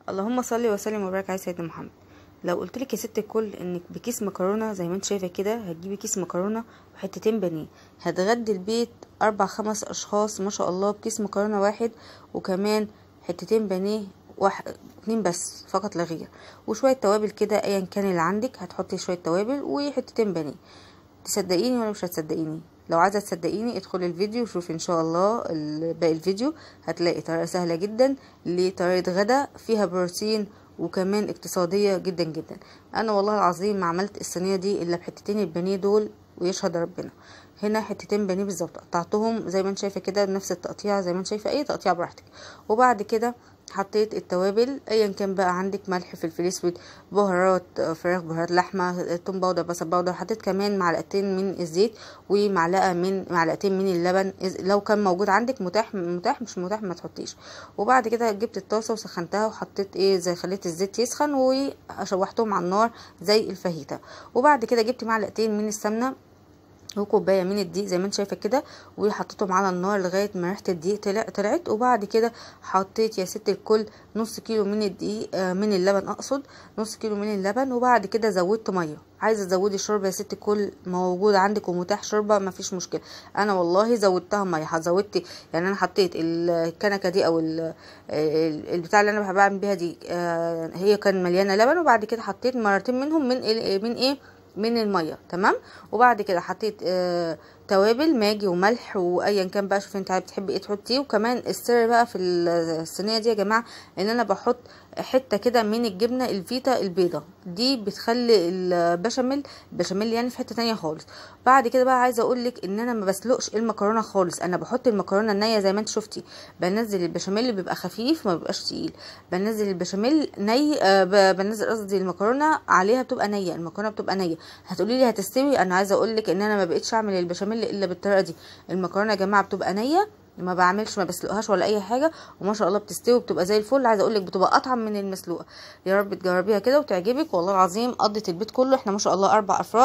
اللهم صل وسلم وبارك على سيدنا محمد. لو قلت لك يا ست الكل انك بكيس مكرونه زي ما انت شايفه كده، هتجيبي كيس مكرونه وحتتين بانيه، هتغدي البيت 4 5 اشخاص ما شاء الله بكيس مكرونه واحد، وكمان حتتين بانيه واحد 2 بس فقط لا غير، وشويه توابل كده ايا كان اللي عندك، هتحطي شويه توابل وحتتين بانيه. تصدقيني ولا مش هتصدقيني؟ لو عايزه تصدقيني ادخلي الفيديو وشوفي ان شاء الله باقي الفيديو، هتلاقي طريقه سهله جدا لطريقه غدا فيها بروتين وكمان اقتصاديه جدا جدا. انا والله العظيم ما عملت الصينيه دي الا بحتتين البانيه دول، ويشهد ربنا. هنا حتتين بانيه بالظبط، قطعتهم زي ما انت شايفه كده بنفس التقطيع، زي ما انت شايفه اي تقطيع براحتك. وبعد كده حطيت التوابل ايا كان بقى عندك، ملح، فلفل اسود، بهارات فراخ، بهارات لحمه، توم باودر، بصل باودر. حطيت كمان معلقتين من الزيت معلقتين من اللبن، لو كان موجود عندك متاح مش متاح ما تحطيش. وبعد كده جبت الطاسه وسخنتها وحطيت زي خليت الزيت يسخن وشوحتهم على النار زي الفاهيتا. وبعد كده جبت معلقتين من السمنه وكوبايه من الدقيق زي ما انت شايفه كده، وحطيتهم على النار لغايه ما ريحه الدقيق طلعت. وبعد كده حطيت يا ست الكل نص كيلو من الدقيق من اللبن، اقصد نص كيلو من اللبن. وبعد كده زودت ميه، عايزه تزودي شوربه يا ست الكل موجود عندك ومتاح شوربه ما فيش مشكله. انا والله زودتها ميه، زودت يعني انا حطيت الكنكه دي او البتاع اللي انا بعمل بيها دي، هي كان مليانه لبن، وبعد كده حطيت مرتين منهم من الميه، تمام. وبعد كده حطيت توابل ماجي وملح وايا كان بقى، شوفي انت بتحبي ايه تحطيه. وكمان السر بقى في الصينيه دي يا جماعه ان انا بحط حته كده من الجبنه الفيتا البيضه، دي بتخلي البشاميل يعني في حته تانية خالص. بعد كده بقى عايزه اقول لك ان انا ما بسلقش المكرونه خالص، انا بحط المكرونه النيه زي ما انت شفتي. بنزل البشاميل اللي بيبقى خفيف ما بيبقاش تقيل، بنزل البشاميل ني، بنزل قصدي المكرونه عليها بتبقى نيه، المكرونه بتبقى نيه. هتقولي لي هتستوي، انا عايزه اقول لك ان انا ما بقتش اعمل البشاميل الا بالطريقه دي. المكرونه يا جماعه بتبقى نيه، ما بسلقهاش ولا اي حاجه، وما شاء الله بتستوي بتبقى زي الفل. عايزه اقول لك بتبقى اطعم من المسلوقه. يا رب تجربيها كده وتعجبك، والله العظيم قضت البيت كله، احنا ما شاء الله 4 افراد.